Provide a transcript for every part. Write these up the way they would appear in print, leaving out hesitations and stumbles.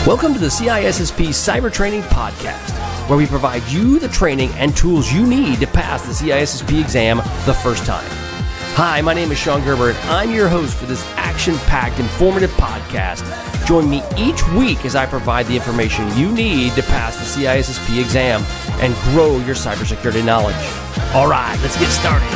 Welcome to the CISSP Cyber Training Podcast, where we provide you the training and tools you need to pass the CISSP exam the first time. Hi, my name is Sean Gerber, and I'm your host for this action-packed, informative podcast. Join me each week as I provide the information you need to pass the CISSP exam and grow your cybersecurity knowledge. All right, let's get started.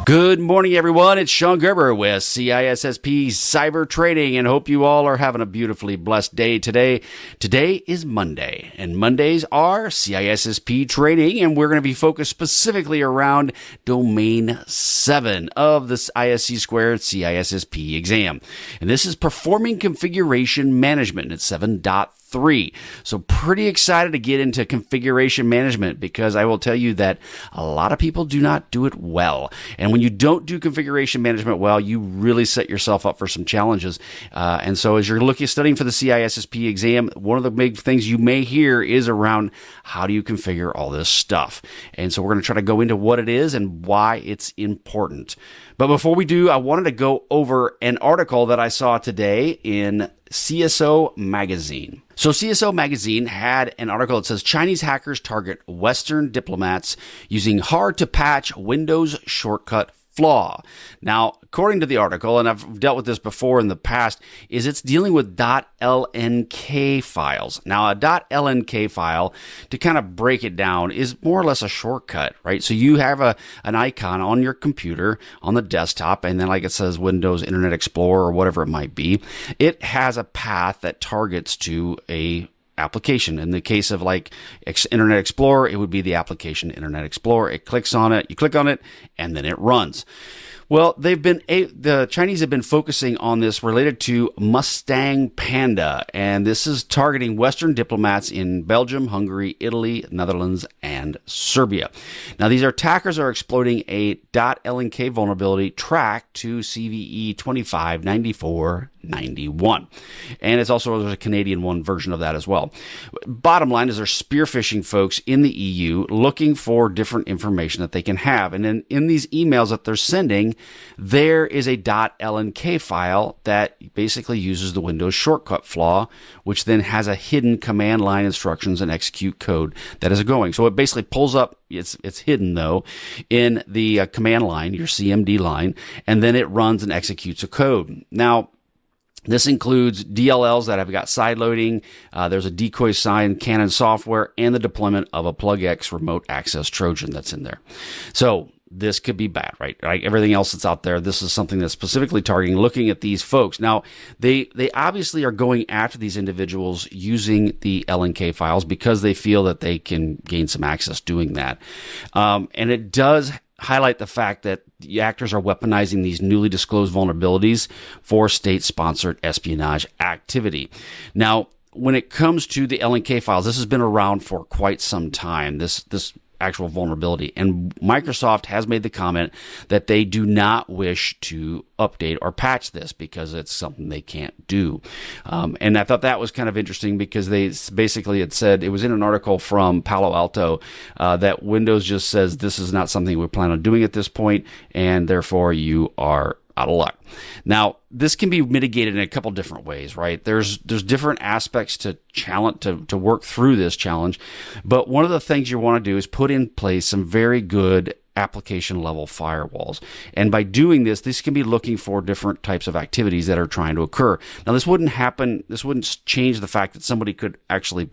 Good morning, everyone. It's Sean Gerber with CISSP Cyber Training, and hope you all are having a beautifully blessed day today. Today is Monday, and Mondays are CISSP training, and we're going to be focused specifically around Domain 7 of the ISC Squared CISSP exam. And this is Performing Configuration Management. It's 7.3. So pretty excited to get into configuration management, because I will tell you that a lot of people do not do it well. And when you don't do configuration management well, you really set yourself up for some challenges. And so as you're studying for the CISSP exam, one of the big things you may hear is around how do you configure all this stuff. And so we're going to try to go into what it is and why it's important. But before we do, I wanted to go over an article that I saw today in CSO Magazine. So CSO Magazine had an article that says Chinese hackers target Western diplomats using hard-to-patch Windows shortcut flaw. Now, according to the article, and I've dealt with this before in the past, is it's dealing with .lnk files. Now, a .lnk file, to kind of break it down, is more or less a shortcut, right? So you have an icon on your computer, on the desktop, and then like it says Windows Internet Explorer or whatever it might be, it has a path that targets to a application. In the case of like Internet Explorer, it would be the application Internet Explorer. It clicks on it, you click on it, and then it runs. Well, the Chinese have been focusing on this related to Mustang Panda, and this is targeting Western diplomats in Belgium, Hungary, Italy, Netherlands, and Serbia. Now, these attackers are exploiting a .lnk vulnerability tracked to CVE 259491, and there's a Canadian one version of that as well. Bottom line is they're spearphishing folks in the EU looking for different information that they can have, and then in these emails that they're sending, there is a .lnk file that basically uses the Windows shortcut flaw, which then has a hidden command line instructions and execute code that is going. So it basically pulls up, it's hidden though, in the command line, your CMD line, and then it runs and executes a code. Now, this includes DLLs that have got sideloading. There's a decoy sign, Canon software, and the deployment of a PlugX remote access Trojan that's in there. So this could be bad, right? Like everything else that's out there, this is something that's specifically targeting, looking at these folks. Now, they obviously are going after these individuals using the LNK files because they feel that they can gain some access doing that. And it does highlight the fact that the actors are weaponizing these newly disclosed vulnerabilities for state-sponsored espionage activity. Now, when it comes to the LNK files, this has been around for quite some time, this actual vulnerability. And Microsoft has made the comment that they do not wish to update or patch this because it's something they can't do. And I thought that was kind of interesting because they basically had said, it was in an article from Palo Alto, that Windows just says this is not something we plan on doing at this point, and therefore you are out of luck. Now, this can be mitigated in a couple different ways, right? There's different aspects to work through this challenge, but one of the things you want to do is put in place some very good application level firewalls. And by doing this can be looking for different types of activities that are trying to occur. Now, this wouldn't change the fact that somebody could actually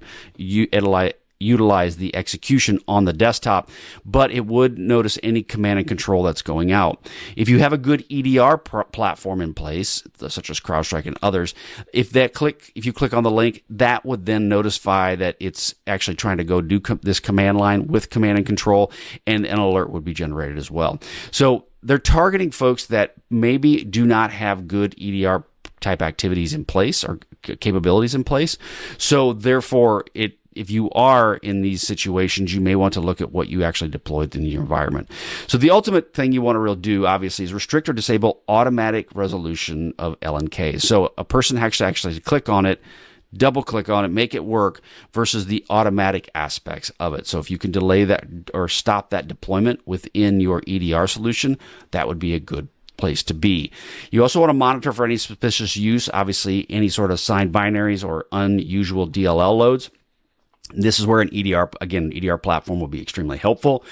utilize the execution on the desktop, but it would notice any command and control that's going out. If you have a good EDR platform in place, such as CrowdStrike and others, if you click on the link, that would then notify that it's actually trying to go do this command line with command and control, and an alert would be generated as well. So they're targeting folks that maybe do not have good EDR type activities in place or capabilities in place. So therefore, if you are in these situations, you may want to look at what you actually deployed in your environment. So the ultimate thing you want to really do, obviously, is restrict or disable automatic resolution of LNK. So a person has to actually click on it, double click on it, make it work, versus the automatic aspects of it. So if you can delay that or stop that deployment within your EDR solution, that would be a good place to be. You also want to monitor for any suspicious use, obviously any sort of signed binaries or unusual DLL loads. This is where an EDR platform will be extremely helpful.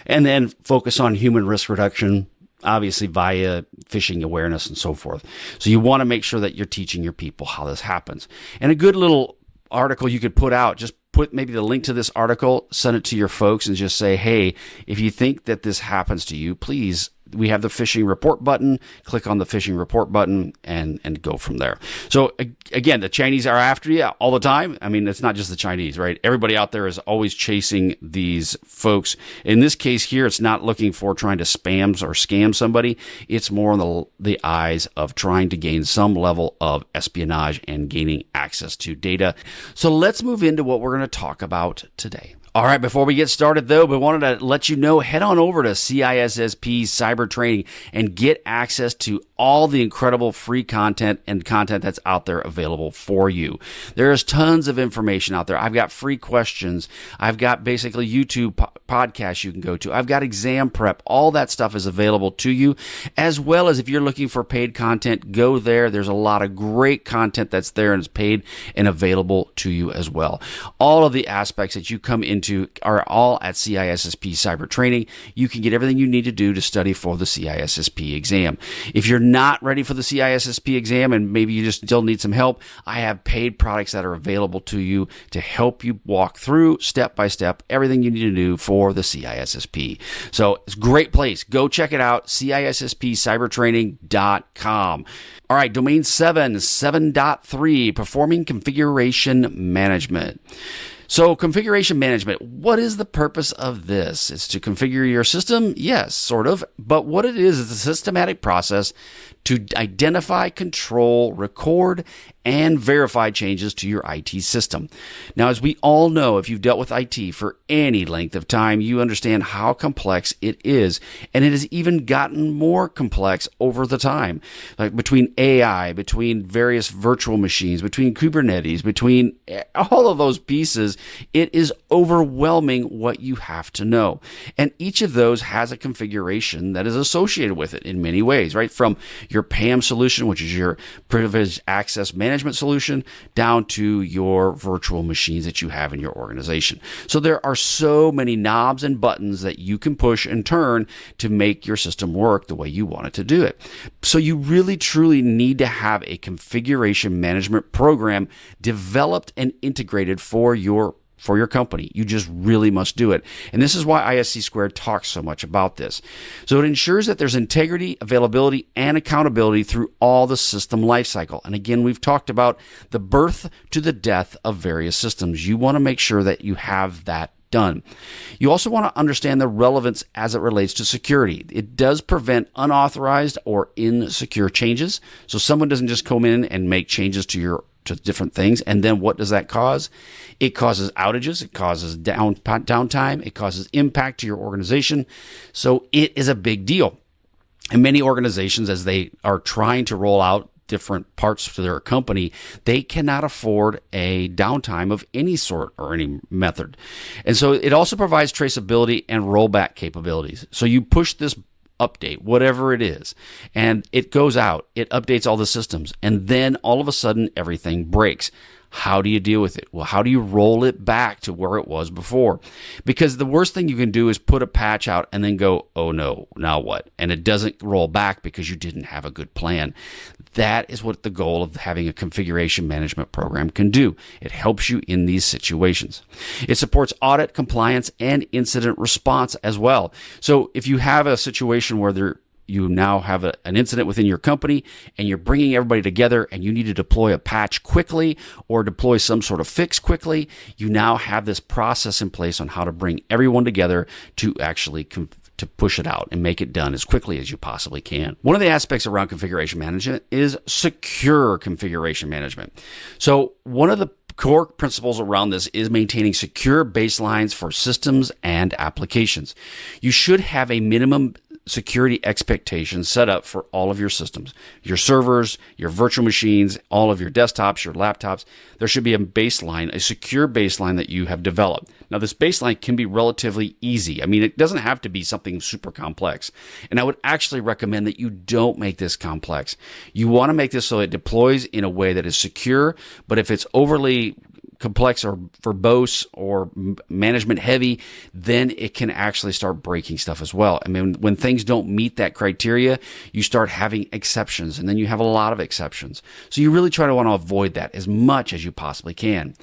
And then focus on human risk reduction, obviously via phishing awareness and so forth. So you want to make sure that you're teaching your people how this happens. And a good little article you could put out, just put maybe the link to this article, send it to your folks and just say, hey, if you think that this happens to you, please, we have the phishing report button, click on the phishing report button and go from there. So again, the Chinese are after you all the time. I mean, it's not just the Chinese, right? Everybody out there is always chasing these folks. In this case here, it's not looking for trying to spam or scam somebody. It's more on the eyes of trying to gain some level of espionage and gaining access to data. So let's move into what we're going to talk about today. All right, before we get started, though, we wanted to let you know, head on over to CISSP Cyber Training and get access to all the incredible free content and content that's out there available for you. There's tons of information out there. I've got free questions. I've got basically YouTube podcasts you can go to. I've got exam prep. All that stuff is available to you, as well as if you're looking for paid content, go there. There's a lot of great content that's there and it's paid and available to you as well. All of the aspects that you come into are all at CISSP Cyber Training. You can get everything you need to do to study for the CISSP exam. If you're not ready for the CISSP exam and maybe you just still need some help, I have paid products that are available to you to help you walk through step by step everything you need to do for the CISSP. So it's a great place. Go check it out, CISSPcybertraining.com. All right, domain 7.3, performing configuration management. So configuration management, what is the purpose of this? It's to configure your system? Yes, sort of. But what it is a systematic process to identify, control, record, and verify changes to your IT system. Now, as we all know, if you've dealt with IT for any length of time, you understand how complex it is. And it has even gotten more complex over the time, like between AI, between various virtual machines, between Kubernetes, between all of those pieces. It is overwhelming what you have to know. And each of those has a configuration that is associated with it in many ways, right? From your PAM solution, which is your privileged access management solution, down to your virtual machines that you have in your organization. So there are so many knobs and buttons that you can push and turn to make your system work the way you want it to do it. So you really, truly need to have a configuration management program developed and integrated for your company. You just really must do it. And this is why ISC Squared talks so much about this. So it ensures that there's integrity, availability, and accountability through all the system lifecycle. And again, we've talked about the birth to the death of various systems. You want to make sure that you have that done. You also want to understand the relevance as it relates to security. It does prevent unauthorized or insecure changes. So someone doesn't just come in and make changes to different things. And then what does that cause? It causes outages. It causes downtime. It causes impact to your organization. So it is a big deal. And many organizations, as they are trying to roll out different parts to their company, they cannot afford a downtime of any sort or any method. And so it also provides traceability and rollback capabilities. So you push this update, whatever it is, and it goes out, it updates all the systems, and then all of a sudden everything breaks. How do you deal with it? Well, how do you roll it back to where it was before? Because the worst thing you can do is put a patch out and then go, oh no, now what? And it doesn't roll back because you didn't have a good plan. That is what the goal of having a configuration management program can do. It helps you in these situations. It supports audit, compliance, and incident response as well. So if you have a situation where you now have an incident within your company and you're bringing everybody together and you need to deploy a patch quickly or deploy some sort of fix quickly, you now have this process in place on how to bring everyone together to actually to push it out and make it done as quickly as you possibly can. One of the aspects around configuration management is secure configuration management. So one of the core principles around this is maintaining secure baselines for systems and applications. You should have a minimum security expectations set up for all of your systems, your servers, your virtual machines, all of your desktops, your laptops. There should be a baseline, a secure baseline that you have developed. Now, this baseline can be relatively easy. I mean, it doesn't have to be something super complex. And I would actually recommend that you don't make this complex. You want to make this so it deploys in a way that is secure, but if it's overly complex or verbose or management heavy, then it can actually start breaking stuff as well. I mean, when things don't meet that criteria, you start having exceptions, and then you have a lot of exceptions. So you really want to avoid that as much as you possibly can.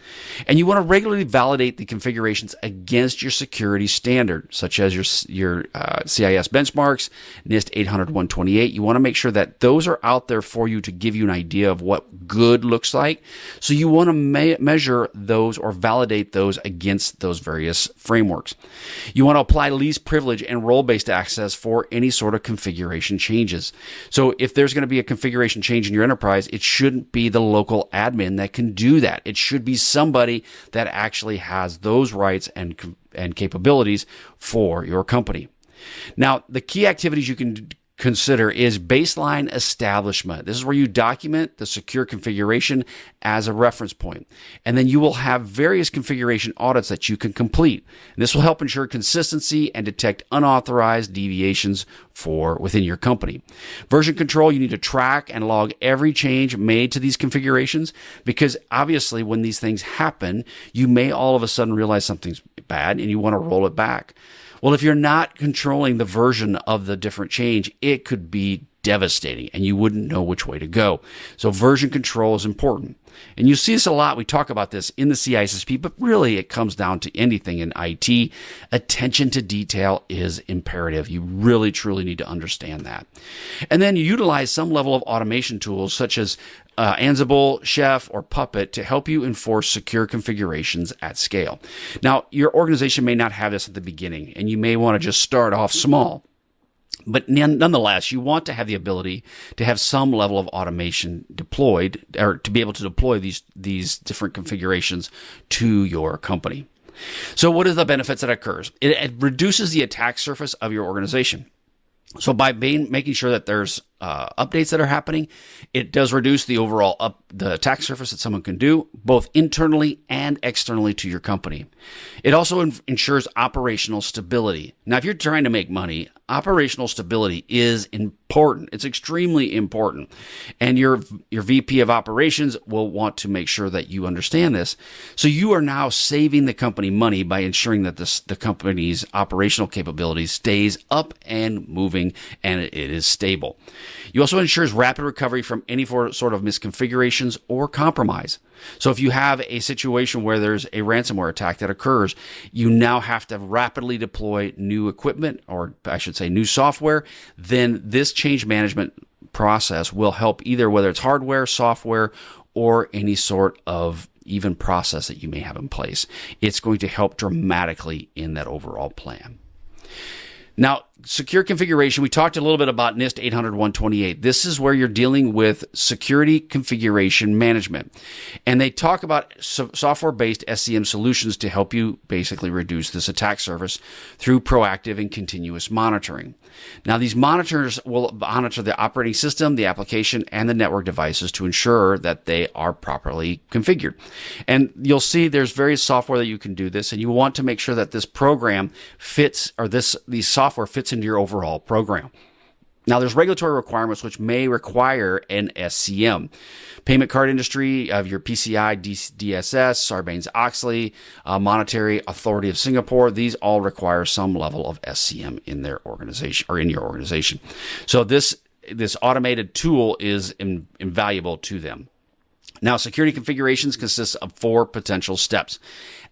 And you want to regularly validate the configurations against your security standard, such as your CIS benchmarks, NIST 800-128. You want to make sure that those are out there for you to give you an idea of what good looks like. So you want to measure those or validate those against those various frameworks. You want to apply least privilege and role-based access for any sort of configuration changes. So if there's going to be a configuration change in your enterprise, it shouldn't be the local admin that can do that. It should be somebody that actually has those rights and capabilities for your company. Now, the key activities you can consider is baseline establishment. This is where you document the secure configuration as a reference point. And then you will have various configuration audits that you can complete. And this will help ensure consistency and detect unauthorized deviations within your company. Version control, you need to track and log every change made to these configurations, because obviously when these things happen, you may all of a sudden realize something's bad and you want to roll it back. Well, if you're not controlling the version of the different change, it could be devastating and you wouldn't know which way to go. So version control is important. And you see this a lot. We talk about this in the CISSP, but really it comes down to anything in IT. Attention to detail is imperative. You really, truly need to understand that. And then you utilize some level of automation tools such as Ansible, Chef, or Puppet to help you enforce secure configurations at scale. Now, your organization may not have this at the beginning, and you may want to just start off small. But nonetheless, you want to have the ability to have some level of automation deployed, or to be able to deploy these different configurations to your company. So what are the benefits that occurs? It reduces the attack surface of your organization. So by making sure that there's updates that are happening, it does reduce the overall the attack surface that someone can do, both internally and externally to your company. It also ensures operational stability. Now, if you're trying to make money, operational stability is important. It's extremely important. And your VP of operations will want to make sure that you understand this. So you are now saving the company money by ensuring that the company's operational capabilities stays up and moving, and it is stable. You also ensures rapid recovery from any sort of misconfigurations or compromise. So if you have a situation where there's a ransomware attack that occurs, you now have to rapidly deploy new equipment, or I should say new software, then this change management process will help either, whether it's hardware, software, or any sort of even process that you may have in place. It's going to help dramatically in that overall plan. Now, secure configuration, we talked a little bit about NIST 800-128. This is where you're dealing with security configuration management. And they talk about software-based SCM solutions to help you basically reduce this attack surface through proactive and continuous monitoring. Now, these monitors will monitor the operating system, the application, and the network devices to ensure that they are properly configured. And you'll see there's various software that you can do this, and you want to make sure that this program fits, or these software fits into your overall program. Now, there's regulatory requirements which may require an SCM. Payment card industry of your PCI, DSS, Sarbanes-Oxley, Monetary Authority of Singapore, these all require some level of SCM in their organization or in your organization. So this automated tool is invaluable to them. Now, security configurations consists of 4 potential steps.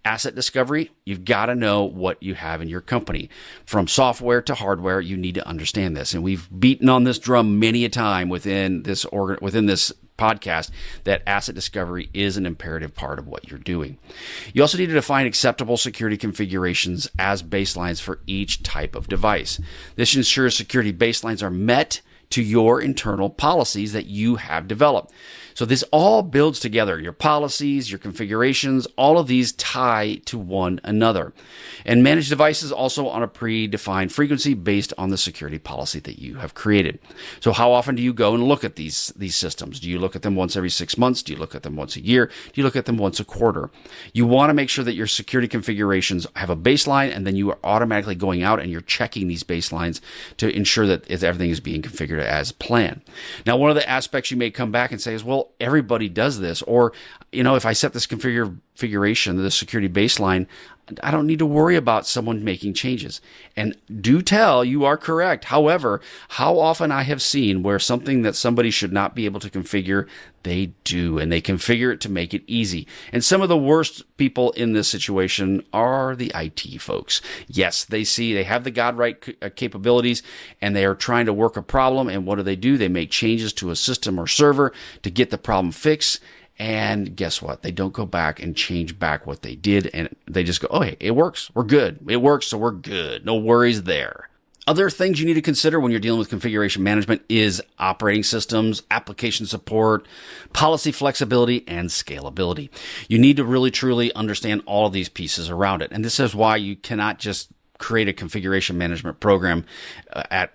Asset discovery, you've got to know what you have in your company. From software to hardware, you need to understand this. And we've beaten on this drum many a time within this podcast that asset discovery is an imperative part of what you're doing. You also need to define acceptable security configurations as baselines for each type of device. This ensures security baselines are met to your internal policies that you have developed. So this all builds together. Your policies, your configurations, all of these tie to one another. And manage devices also on a predefined frequency based on the security policy that you have created. So how often do you go and look at these systems? Do you look at them once every 6 months? Do you look at them once a year? Do you look at them once a quarter? You want to make sure that your security configurations have a baseline, and then you are automatically going out and you're checking these baselines to ensure that everything is being configured as planned. Now, one of the aspects you may come back and say is, well, everybody does this. Or, if I set this configuration, the security baseline, I don't need to worry about someone making changes. And do tell, you are correct. However, how often I have seen where something that somebody should not be able to configure, they do, and they configure it to make it easy. And some of the worst people in this situation are the IT folks. Yes, they have the God-right capabilities, and they are trying to work a problem. And what do? They make changes to a system or server to get the problem fixed. And guess what? They don't go back and change back what they did. And they just go, oh, hey, it works. We're good. It works, so we're good. No worries there. Other things you need to consider when you're dealing with configuration management is operating systems, application support, policy flexibility, and scalability. You need to really, truly understand all of these pieces around it. And this is why you cannot just create a configuration management program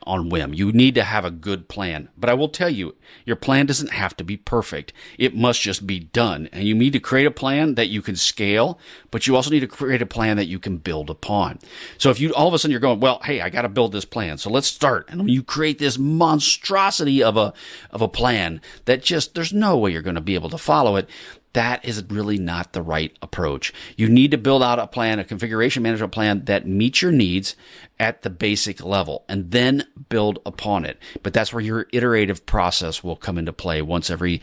on whim. You need to have a good plan. But I will tell you, your plan doesn't have to be perfect. It must just be done. And you need to create a plan that you can scale, but you also need to create a plan that you can build upon. So if you all of a sudden you're going, well, hey, I got to build this plan. So let's start. And when you create this monstrosity of a plan that just there's no way you're going to be able to follow it, that is really not the right approach. You need to build out a plan, a configuration management plan that meets your needs at the basic level, and then build upon it. But that's where your iterative process will come into play once every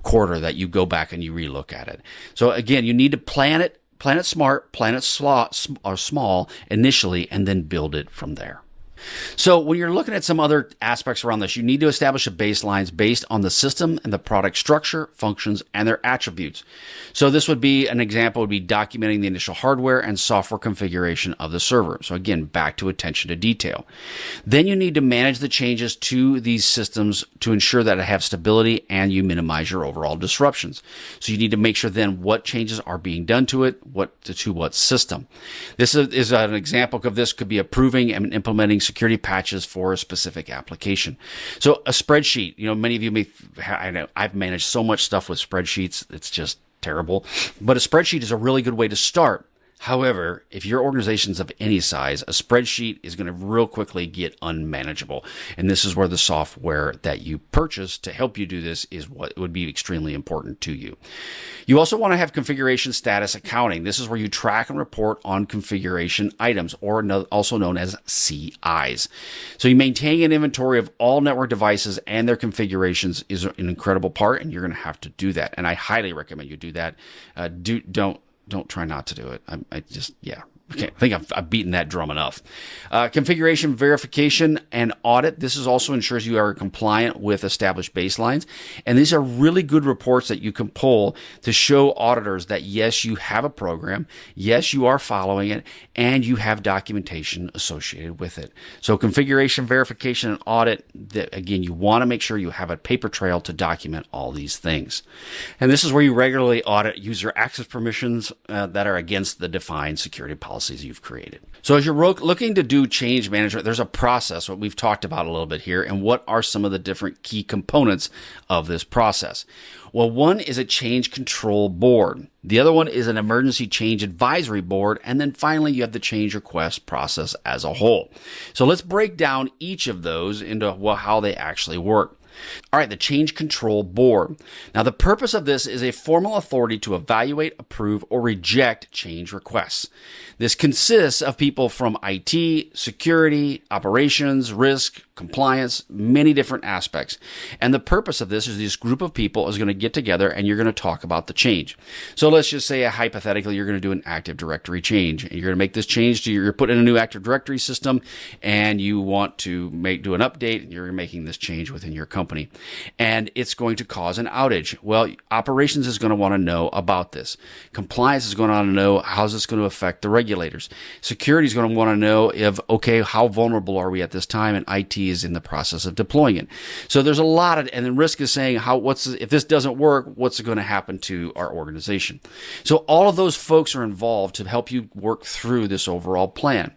quarter that you go back and you relook at it. So again, you need to plan it smart, plan it small initially, and then build it from there. So when you're looking at some other aspects around this, you need to establish a baselines based on the system and the product structure, functions, and their attributes. So this would be an example would be documenting the initial hardware and software configuration of the server. So again, back to attention to detail. Then you need to manage the changes to these systems to ensure that it have stability and you minimize your overall disruptions. So you need to make sure then what changes are being done to it, to what system. This is an example of this could be approving and implementing security patches for a specific application. So a spreadsheet, many of you I know I've managed so much stuff with spreadsheets. It's just terrible, but a spreadsheet is a really good way to start. However, if your organization's of any size, a spreadsheet is going to real quickly get unmanageable. And this is where the software that you purchase to help you do this is what would be extremely important to you. You also want to have configuration status accounting. This is where you track and report on configuration items, or also known as CIs. So you maintain an inventory of all network devices and their configurations is an incredible part, and you're going to have to do that. And I highly recommend you do that. Don't try not to do it. I think I've beaten that drum enough. Configuration verification and audit. This is also ensures you are compliant with established baselines. And these are really good reports that you can pull to show auditors that, yes, you have a program. Yes, you are following it, and you have documentation associated with it. So configuration verification and audit, again, you want to make sure you have a paper trail to document all these things. And this is where you regularly audit user access permissions that are against the defined security policies you've created. So as you're looking to do change management, there's a process, what we've talked about a little bit here, and what are some of the different key components of this process? Well, one is a change control board. The other one is an emergency change advisory board. And then finally, you have the change request process as a whole. So let's break down each of those into how they actually work. All right, the Change Control Board. Now, the purpose of this is a formal authority to evaluate, approve, or reject change requests. This consists of people from IT, security, operations, risk, compliance, many different aspects. And the purpose of this is this group of people is going to get together and you're going to talk about the change. So let's just say hypothetically, you're going to do an Active Directory change. And you're going to make this change you're putting in a new Active Directory system and you want to do an update and you're making this change within your company. And it's going to cause an outage. Well, operations is going to want to know about this. Compliance is going to want to know how's this going to affect the regulators. Security is going to want to know how vulnerable are we at this time, and IT is in the process of deploying it. So there's a lot of, and then risk is saying if this doesn't work, what's going to happen to our organization? So all of those folks are involved to help you work through this overall plan.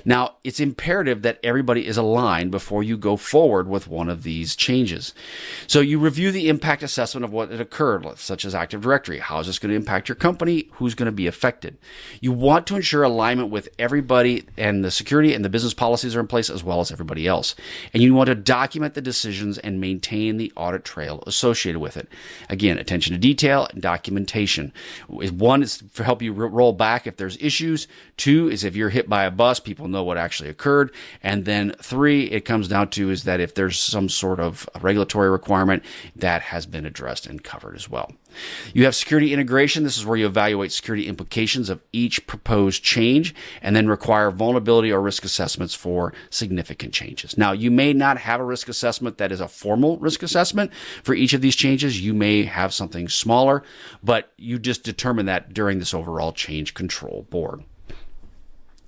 Now, it's imperative that everybody is aligned before you go forward with one of these changes. So you review the impact assessment of what had occurred, such as Active Directory. How is this going to impact your company? Who's going to be affected? You want to ensure alignment with everybody, and the security and the business policies are in place, as well as everybody else. And you want to document the decisions and maintain the audit trail associated with it. Again, attention to detail and documentation. One is to help you roll back if there's issues. Two is if you're hit by a bus, people know what actually occurred. And then three, it comes down to is that if there's some sort of regulatory requirement, that has been addressed and covered as well. You have security integration. This is where you evaluate security implications of each proposed change and then require vulnerability or risk assessments for significant changes. Now, you may not have a risk assessment that is a formal risk assessment for each of these changes. You may have something smaller, but you just determine that during this overall change control board.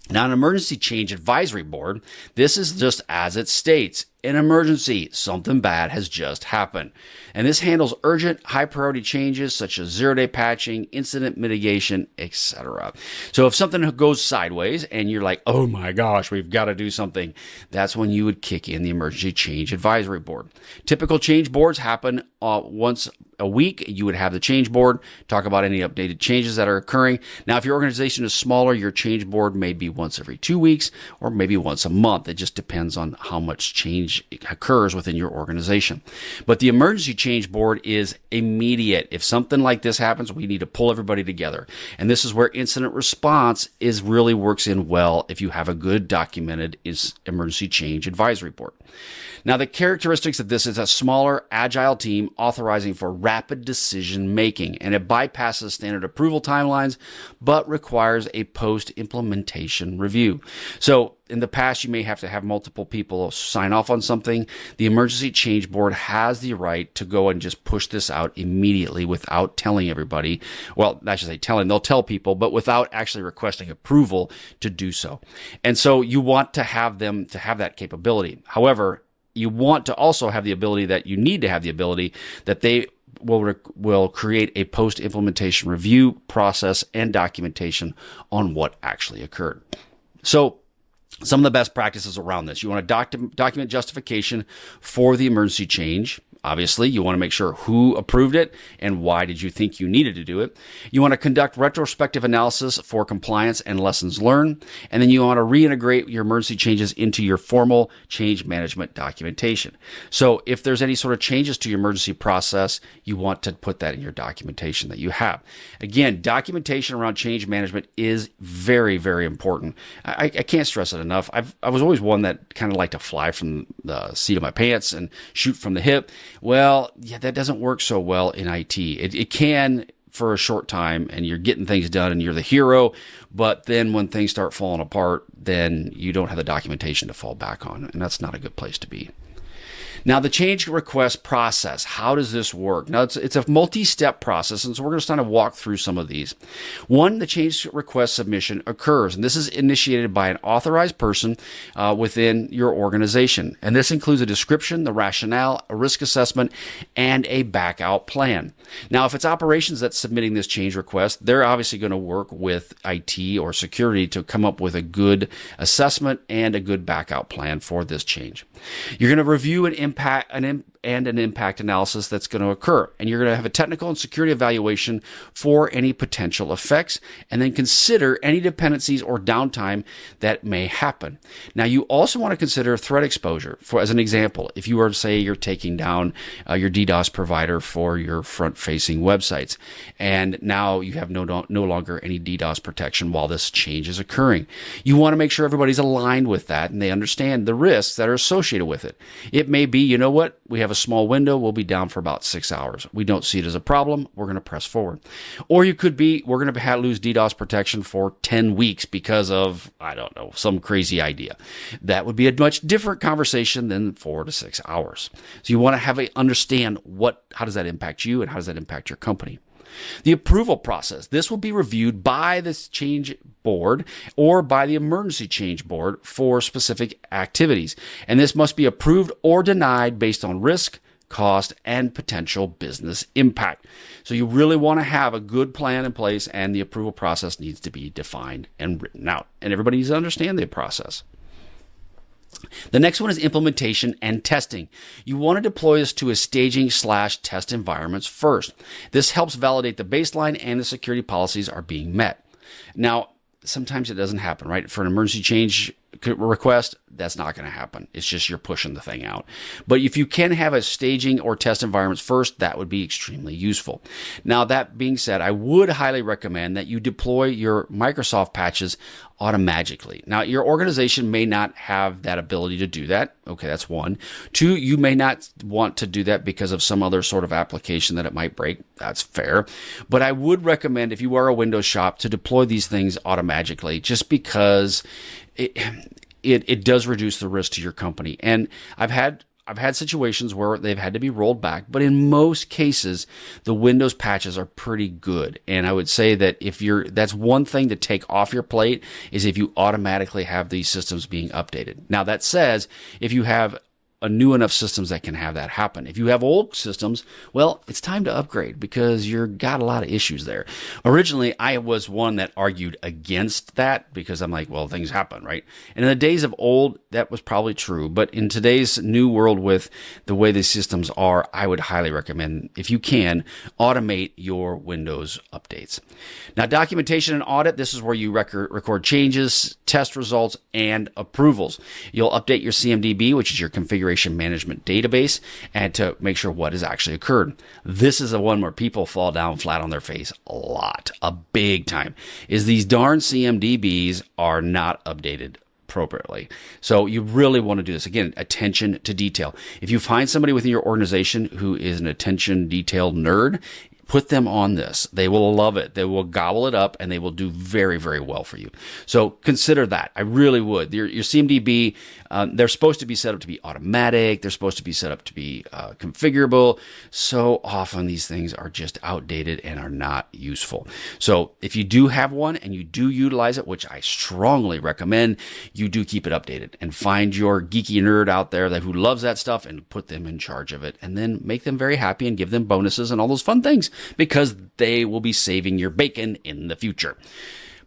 Now, an emergency change advisory board, this is just as it states. An emergency, something bad has just happened. And this handles urgent, high-priority changes such as zero-day patching, incident mitigation, etc. So if something goes sideways and you're like, oh my gosh, we've got to do something, that's when you would kick in the emergency change advisory board. Typical change boards happen once a week. You would have the change board, talk about any updated changes that are occurring. Now, if your organization is smaller, your change board may be once every 2 weeks or maybe once a month. It just depends on how much change occurs within your organization. But the emergency change board is immediate. If something like this happens, we need to pull everybody together. And this is where incident response really works in well if you have a good documented emergency change advisory board. Now, the characteristics of this is a smaller, agile team authorizing for rapid decision making, and it bypasses standard approval timelines, but requires a post-implementation review. So in the past, you may have to have multiple people sign off on something. The emergency change board has the right to go and just push this out immediately without telling everybody. Well, I should say telling, they'll tell people, but without actually requesting approval to do so. And so you want to have them to have that capability. However, you want to also have the ability that you need to have the ability that they will create a post-implementation review process and documentation on what actually occurred. So some of the best practices around this, you want to document justification for the emergency change. Obviously, you want to make sure who approved it and why did you think you needed to do it. You want to conduct retrospective analysis for compliance and lessons learned. And then you want to reintegrate your emergency changes into your formal change management documentation. So if there's any sort of changes to your emergency process, you want to put that in your documentation that you have. Again, documentation around change management is very, very important. I can't stress it enough. I was always one that kind of liked to fly from the seat of my pants and shoot from the hip. Well, yeah, that doesn't work so well in IT. It can for a short time, and you're getting things done and you're the hero, but then when things start falling apart, then you don't have the documentation to fall back on, and that's not a good place to be. Now, the change request process, how does this work? Now, it's a multi-step process, and so we're going to kind of walk through some of these. One, the change request submission occurs, and this is initiated by an authorized person within your organization. And this includes a description, the rationale, a risk assessment, and a back-out plan. Now, if it's operations that's submitting this change request, they're obviously going to work with IT or security to come up with a good assessment and a good back-out plan for this change. You're going to review an impact analysis that's going to occur. And you're going to have a technical and security evaluation for any potential effects, and then consider any dependencies or downtime that may happen. Now, you also want to consider threat exposure. For as an example, if you are, say, you're taking down your DDoS provider for your front-facing websites, and now you have no longer any DDoS protection while this change is occurring. You want to make sure everybody's aligned with that and they understand the risks that are associated with it. It may be, you know what, we have a small window, we'll be down for about 6 hours. We don't see it as a problem, we're going to press forward. Or you could be, we're going to lose DDoS protection for 10 weeks because of, I don't know, some crazy idea. That would be a much different conversation than 4 to 6 hours. So you want to understand how does that impact you and how does that impact your company. The approval process. This will be reviewed by this change board or by the emergency change board for specific activities. And this must be approved or denied based on risk, cost, and potential business impact. So you really want to have a good plan in place, and the approval process needs to be defined and written out. And everybody needs to understand the process. The next one is implementation and testing. You want to deploy this to a staging/test environments first. This helps validate the baseline and the security policies are being met. Now, sometimes it doesn't happen, right? For an emergency change request, that's not going to happen. It's just you're pushing the thing out. But if you can have a staging or test environments first, that would be extremely useful. Now, that being said, I would highly recommend that you deploy your Microsoft patches automatically. Now, your organization may not have that ability to do that. Okay, that's one. Two, you may not want to do that because of some other sort of application that it might break. That's fair. But I would recommend, if you are a Windows shop, to deploy these things automatically, just because it does reduce the risk to your company. And I've had situations where they've had to be rolled back, but in most cases, the Windows patches are pretty good. And I would say that that's one thing to take off your plate, is if you automatically have these systems being updated. Now, that says, if you have a new enough systems that can have that happen. If you have old systems, well, it's time to upgrade because you've got a lot of issues there. Originally, I was one that argued against that because I'm like, well, things happen, right? And in the days of old, that was probably true. But in today's new world with the way the systems are, I would highly recommend, if you can, automate your Windows updates. Now, documentation and audit, this is where you record changes, test results, and approvals. You'll update your CMDB, which is your configuration management database, and to make sure what has actually occurred. This is the one where people fall down flat on their face a big time, is these darn CMDBs are not updated appropriately. So you really want to do this. Again, attention to detail. If you find somebody within your organization who is an attention detail nerd, put them on this. They will love it. They will gobble it up, and they will do very, very well for you. So consider that. I really would. Your CMDB, they're supposed to be set up to be automatic. They're supposed to be set up to be configurable. So often these things are just outdated and are not useful. So if you do have one and you do utilize it, which I strongly recommend, you do keep it updated and find your geeky nerd out there who loves that stuff and put them in charge of it, and then make them very happy and give them bonuses and all those fun things, because they will be saving your bacon in the future.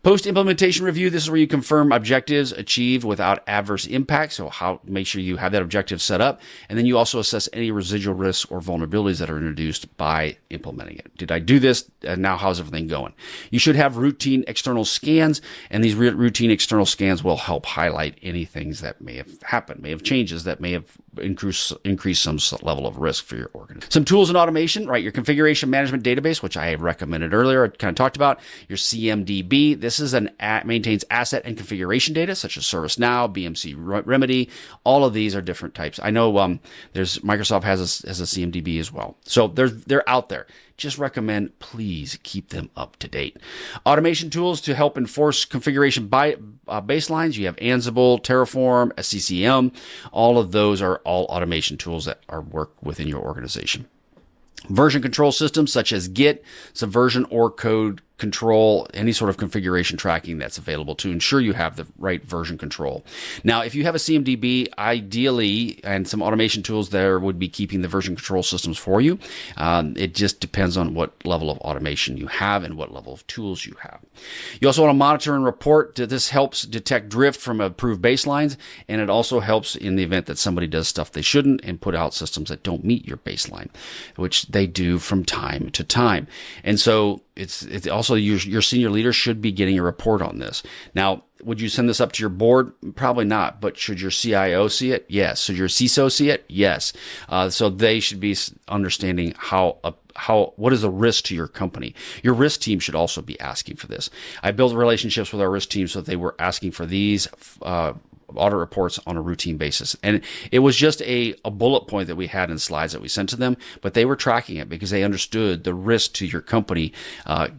Post-implementation review, this is where you confirm objectives achieved without adverse impact. So make sure you have that objective set up. And then you also assess any residual risks or vulnerabilities that are introduced by implementing it. Did I do this? And now how's everything going? You should have routine external scans, and these routine external scans will help highlight any things that may have happened, may have changes that may have increased some level of risk for your organization. Some tools and automation, right? Your configuration management database, which I recommended earlier, I kind of talked about. Your CMDB. This is maintains asset and configuration data such as ServiceNow, BMC Remedy. All of these are different types. I know Microsoft has a CMDB as well. So they're out there. Just recommend, please keep them up to date. Automation tools to help enforce configuration baselines. You have Ansible, Terraform, SCCM. All of those are all automation tools that work within your organization. Version control systems such as Git, Subversion, or code control, any sort of configuration tracking that's available to ensure you have the right version control. Now, if you have a CMDB, ideally, and some automation tools there would be keeping the version control systems for you. It just depends on what level of automation you have and what level of tools you have. You also want to monitor and report. This helps detect drift from approved baselines, and it also helps in the event that somebody does stuff they shouldn't and put out systems that don't meet your baseline, which they do from time to time. And so it's also your senior leader should be getting a report on this. Now, would you send this up to your board? Probably not. But should your CIO see it? Yes. Should your CISO see it? Yes. So they should be understanding what is the risk to your company. Your risk team should also be asking for this. I built relationships with our risk team so that they were asking for these audit reports on a routine basis. And it was just a bullet point that we had in slides that we sent to them, but they were tracking it because they understood the risk to your company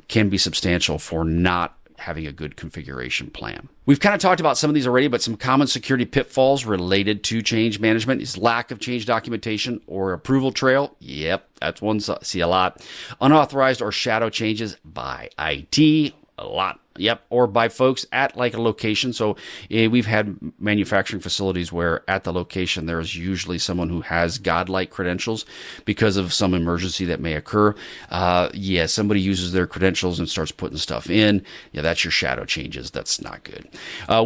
can be substantial for not having a good configuration plan. We've kind of talked about some of these already, but some common security pitfalls related to change management is lack of change documentation or approval trail. Yep, that's one I see a lot. Unauthorized or shadow changes by IT, a lot. Yep, or by folks at like a location. So we've had manufacturing facilities where at the location there is usually someone who has godlike credentials because of some emergency that may occur. Somebody uses their credentials and starts putting stuff in. Yeah, that's your shadow changes. That's not good.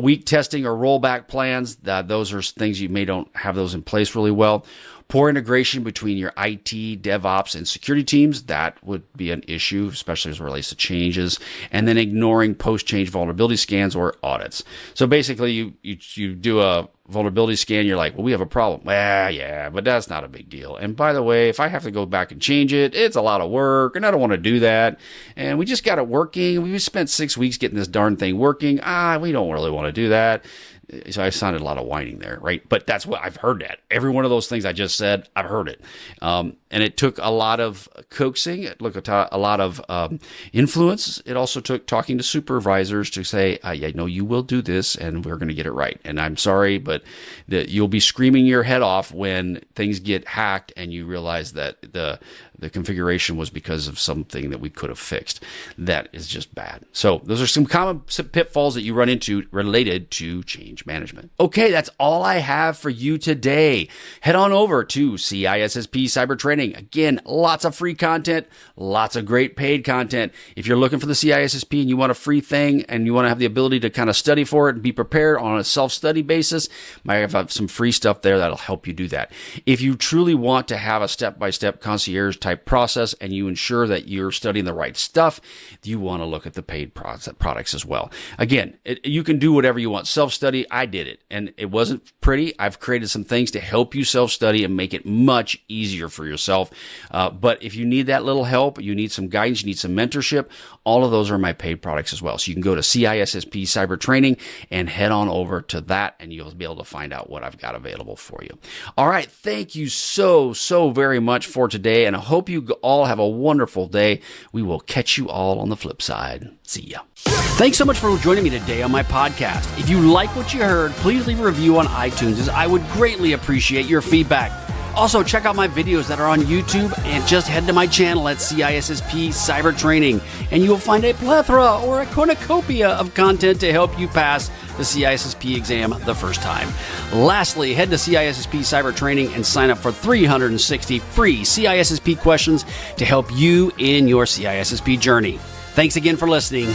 Weak testing or rollback plans. Those are things you may don't have those in place really well. Poor integration between your IT, DevOps, and security teams. That would be an issue, especially as it relates to changes. And then ignoring post-change vulnerability scans or audits. So basically, you do a vulnerability scan, you're like, well, we have a problem. Well, yeah, but that's not a big deal. And by the way, if I have to go back and change it, it's a lot of work, and I don't want to do that. And we just got it working. We spent 6 weeks getting this darn thing working. We don't really want to do that. So I sounded a lot of whining there, right? But that's what I've heard that. Every one of those things I just said, I've heard it. And it took a lot of coaxing. It took a lot of influence. It also took talking to supervisors to say, you will do this and we're going to get it right. And I'm sorry, but you'll be screaming your head off when things get hacked and you realize that the configuration was because of something that we could have fixed. That is just bad. So those are some common pitfalls that you run into related to change management. Okay, that's all I have for you today. Head on over to CISSP Cyber Training. Again, lots of free content, lots of great paid content. If you're looking for the CISSP and you want a free thing and you want to have the ability to kind of study for it and be prepared on a self-study basis, I have some free stuff there that'll help you do that. If you truly want to have a step-by-step concierge type process and you ensure that you're studying the right stuff, you want to look at the paid products as well. Again, you can do whatever you want. Self-study, I did it, and it wasn't pretty. I've created some things to help you self-study and make it much easier for yourself. But if you need that little help, you need some guidance, you need some mentorship, all of those are my paid products as well. So you can go to CISSP Cyber Training and head on over to that, and you'll be able to find out what I've got available for you. All right, thank you so very much for today, and I hope you all have a wonderful day. We will catch you all on the flip side. See ya. Thanks so much for joining me today on my podcast. If you like what you heard, please leave a review on iTunes, as I would greatly appreciate your feedback. Also, check out my videos that are on YouTube, and just head to my channel at CISSP Cyber Training, and you will find a plethora or a cornucopia of content to help you pass the CISSP exam the first time. Lastly, head to CISSP Cyber Training and sign up for 360 free CISSP questions to help you in your CISSP journey. Thanks again for listening.